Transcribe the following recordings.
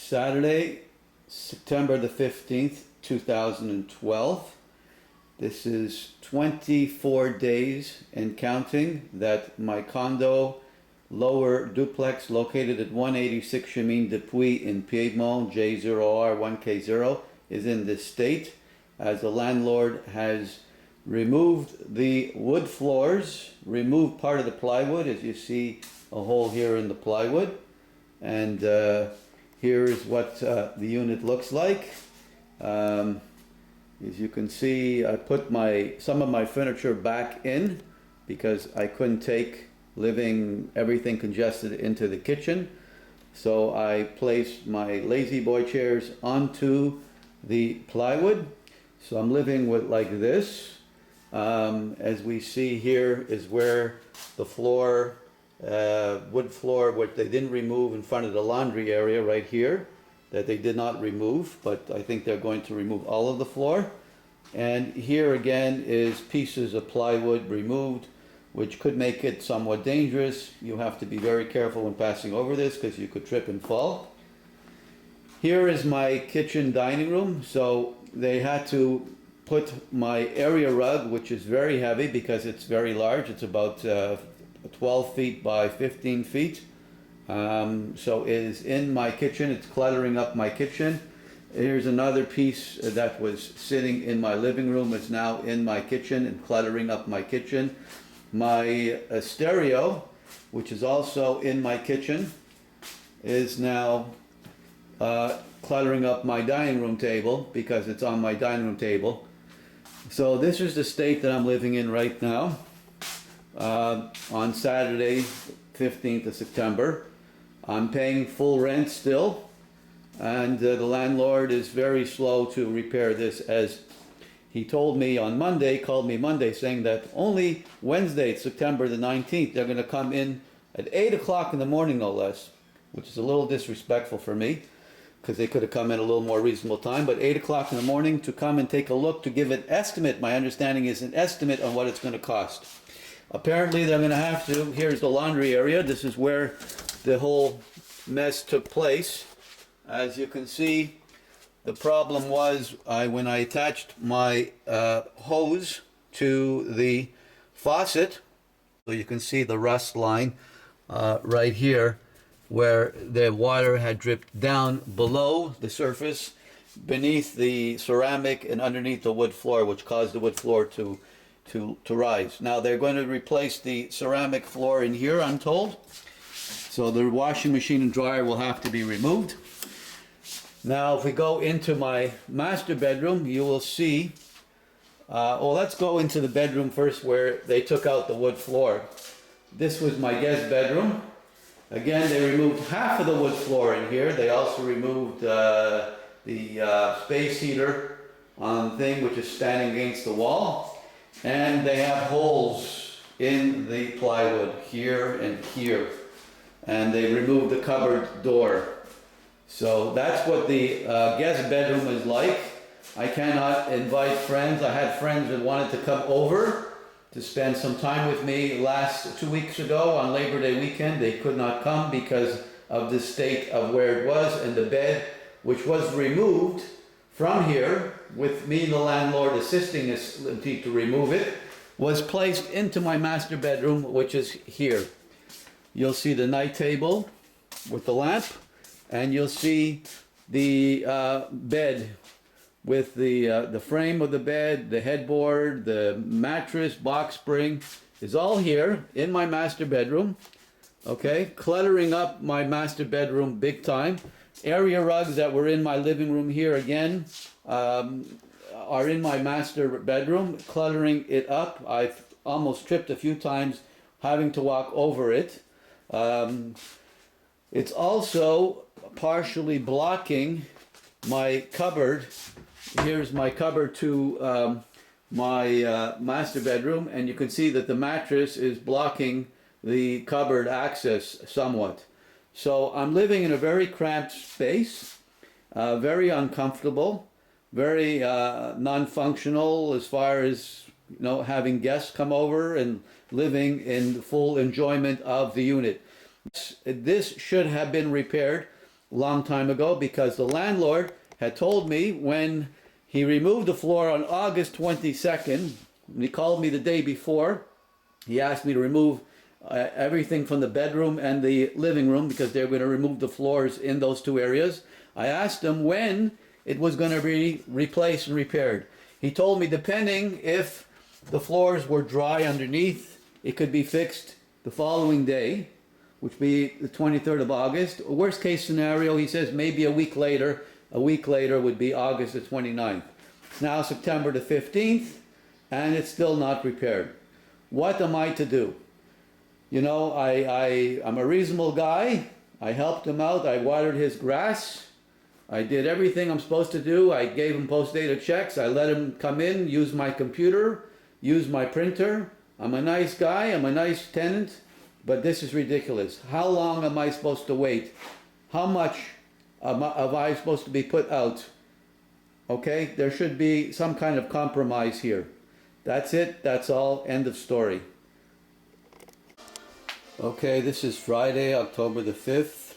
Saturday, September the 15th, 2012. This is 24 days and counting that my condo lower duplex located at 186 Chemin Depuis in Piedmont, J0R1K0 is in this state, as the landlord has removed the wood floors, removed part of the plywood, as you see a hole here in the plywood, and here is what the unit looks like. As you can see, I put some of my furniture back in because I couldn't take living everything congested into the kitchen. So I placed my lazy boy chairs onto the plywood. So I'm living with like this. As we see here is where the floor, wood floor, what they didn't remove in front of the laundry area right here, that they did not remove, but I think they're going to remove all of the floor. And here again is pieces of plywood removed, which could make it somewhat dangerous. You have to be very careful when passing over this because you could trip and fall. Here is my kitchen dining room. So they had to put my area rug, which is very heavy because it's very large. It's about 12 feet by 15 feet. So it is in my kitchen. It's cluttering up my kitchen. Here's another piece that was sitting in my living room. It's now in my kitchen and cluttering up my kitchen. My stereo, which is also in my kitchen, is now cluttering up my dining room table because it's on my dining room table. So this is the state that I'm living in right now. On Saturday, 15th of September. I'm paying full rent still, and the landlord is very slow to repair this, as he told me on Monday, called me Monday, saying that only Wednesday, September the 19th, they're going to come in at 8 o'clock in the morning, no less, which is a little disrespectful for me, because they could have come in a little more reasonable time, but 8 o'clock in the morning to come and take a look, to give an estimate. My understanding is an estimate on what it's going to cost. Apparently they're going to have to. Here's the laundry area. This is where the whole mess took place. As you can see, the problem was when I attached my hose to the faucet, so you can see the rust line right here where the water had dripped down below the surface, beneath the ceramic and underneath the wood floor, which caused the wood floor to rise. Now they're going to replace the ceramic floor in here, I'm told. So the washing machine and dryer will have to be removed. Now if we go into my master bedroom, you will see, well, let's go into the bedroom first where they took out the wood floor. This was my guest bedroom. Again, they removed half of the wood floor in here. They also removed the space heater thing, which is standing against the wall. And they have holes in the plywood here and here. And they removed the cupboard door. So that's what the guest bedroom is like. I cannot invite friends. I had friends that wanted to come over to spend some time with me 2 weeks ago on Labor Day weekend. They could not come because of the state of where it was, and the bed, which was removed from here, with me, the landlord, assisting us to remove it, was placed into my master bedroom, which is here. You'll see the night table with the lamp, and you'll see the bed with the frame of the bed, the headboard, the mattress, box spring is all here in my master bedroom. Okay, cluttering up my master bedroom big time. Area rugs that were in my living room here again are in my master bedroom, cluttering it up. I've almost tripped a few times having to walk over it. It's also partially blocking my cupboard. Here's my cupboard to my master bedroom, and you can see that the mattress is blocking the cupboard access somewhat. So I'm living in a very cramped space, very uncomfortable, very non-functional as far as having guests come over and living in full enjoyment of the unit. This should have been repaired. long time ago because the landlord had told me when he removed the floor on August 22nd, and he called me the day before, he asked me to remove everything from the bedroom and the living room because they're going to remove the floors in those two areas. I asked him when it was going to be replaced and repaired. He told me depending if the floors were dry underneath, it could be fixed the following day, which would be the 23rd of August. Worst case scenario, he says maybe a week later. A week later would be August the 29th. It's now September the 15th, and it's still not repaired. What am I to do? You know, I'm a reasonable guy. I helped him out. I watered his grass. I did everything I'm supposed to do. I gave him post-dated checks. I let him come in, use my computer, use my printer. I'm a nice guy. I'm a nice tenant. But this is ridiculous. How long am I supposed to wait? How much am I supposed to be put out? Okay, there should be some kind of compromise here. That's it. That's all. End of story. Okay, this is Friday, October the 5th,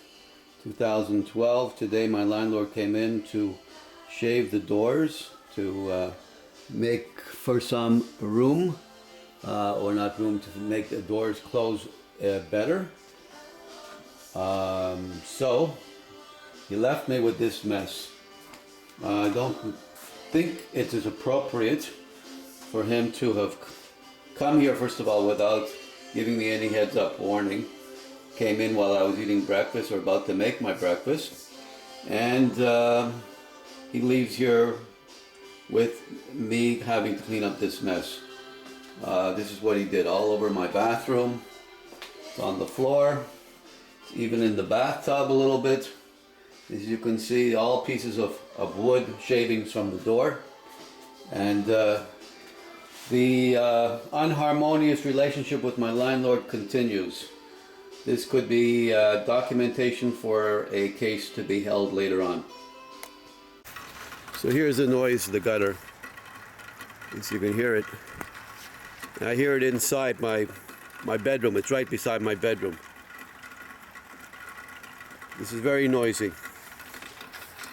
2012. Today my landlord came in to shave the doors, to make for some room, or not room, to make the doors close better. So he left me with this mess. I don't think it is appropriate for him to have come here, first of all, without giving me any heads up warning. Came in while I was eating breakfast or about to make my breakfast, and he leaves here with me having to clean up this mess. This is what he did all over my bathroom. It's on the floor, it's even in the bathtub a little bit. As you can see, all pieces of wood shavings from the door, and the unharmonious relationship with my landlord continues. This could be documentation for a case to be held later on. So here's the noise of the gutter. As you can hear it. I hear it inside my bedroom. It's right beside my bedroom. This is very noisy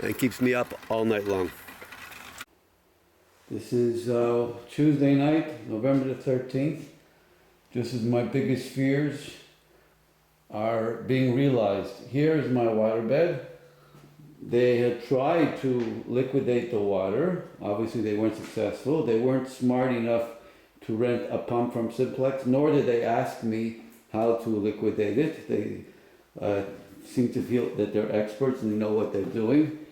and keeps me up all night long. This is Tuesday night, November the 13th. Just as my biggest fears are being realized. Here is my waterbed. They had tried to liquidate the water. Obviously they weren't successful. They weren't smart enough to rent a pump from Simplex, nor did they ask me how to liquidate it. They seem to feel that they're experts and they know what they're doing.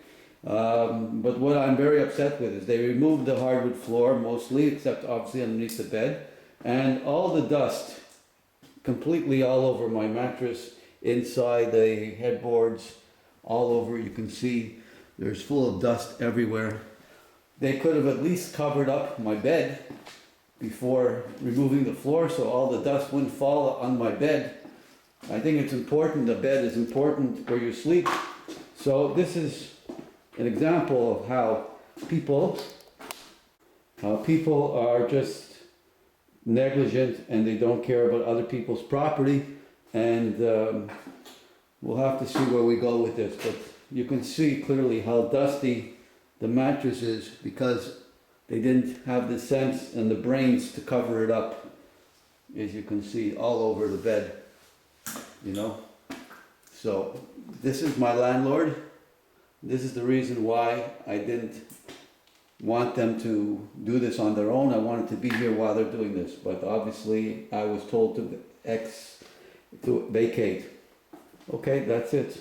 But what I'm very upset with is they removed the hardwood floor mostly, except obviously underneath the bed, and all the dust completely all over my mattress, inside the headboards, all over. You can see there's full of dust everywhere. They could have at least covered up my bed before removing the floor so all the dust wouldn't fall on my bed. I think it's important. The bed is important where you sleep. So this is an example of how people are just negligent and they don't care about other people's property, and we'll have to see where we go with this. But you can see clearly how dusty the mattress is because they didn't have the sense and the brains to cover it up, as you can see all over the bed, you know. So this is my landlord. This is the reason why I didn't want them to do this on their own. I wanted to be here while they're doing this, but obviously I was told to vacate. Okay, that's it.